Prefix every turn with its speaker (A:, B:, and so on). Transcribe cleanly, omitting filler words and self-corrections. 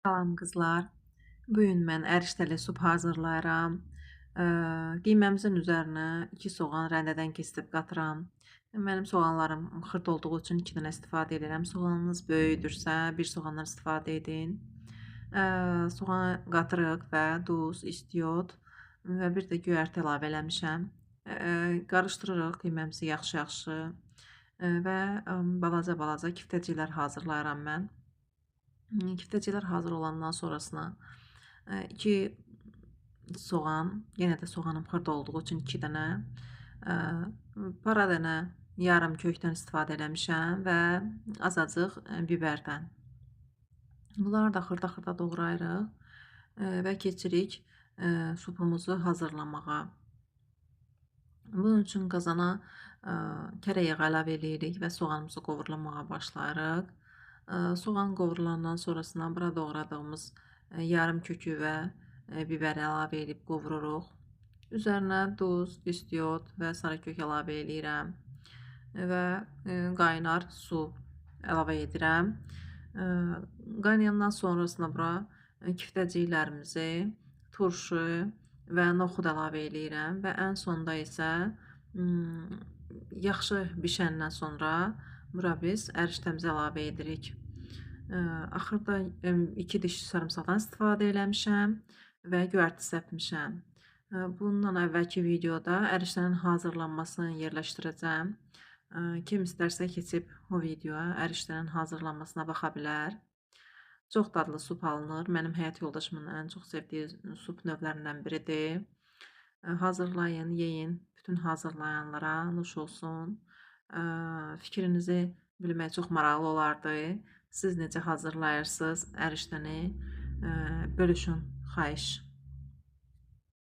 A: Salam qızlar. Bu gün mən ərişdəli sup hazırlayıram. Qiyməmizin üzərinə 2 soğan rəndədən kesib qatıram. Mənim soğanlarım xırda olduğu üçün 2 dənə istifadə edirəm. Soğanınız böyükdürsə 1 soğandan istifadə edin. Soğanı qatırıq və duz, istiot və bir də göyərti əlavə eləmişəm. Qarışdırırıq qiyməmizi yaxşı-yaxşı və balaca-balaca kiftəciklər hazırlayıram mən. Kiftəciklər hazır olandan sonrasına 2 soğan, yenə də soğanım xırda olduğu üçün 2 dənə, para dənə yarım kökdən istifadə eləmişəm və azacıq bibərdən. Bunları da xırda-xırda doğrayırıq və keçirik supumuzu hazırlamağa. Bunun üçün qazana kərə yağı əlavə eləyirik və soğanımızı qovurlamağa başlayırıq. Soğan qovurulandan sonrasına bura doğradığımız yarım kökü və biberi əlavə edib qovururuq. Üzərinə duz, istiot və sarı kök əlavə edirəm və qaynar su əlavə edirəm. Qaynayandan sonrasına bura kiftəciklərimizi, turşu və noxud əlavə edirəm və ən sonda isə yaxşı bişəndən sonra bura biz ərişdəmizi əlavə edirik. Axırda 2 diş sarımsaqdan istifadə eləmişəm və göyərti səpmişəm. Bundan əvvəlki videoda ərişdənin hazırlanmasını yerləşdirəcəm. Kim istərsə keçib o videoya ərişdənin hazırlanmasına baxa bilər. Çox dadlı sup alınır. Mənim həyat yoldaşımın ən çox sevdiyi sup növlərindən biridir. Hazırlayın, yeyin. Bütün hazırlayanlara nuş olsun. Fikrinizi bilmək çox maraqlı olardı. Siz necə hazırlayırsınız ərişdəni? Bölüşün, xahiş.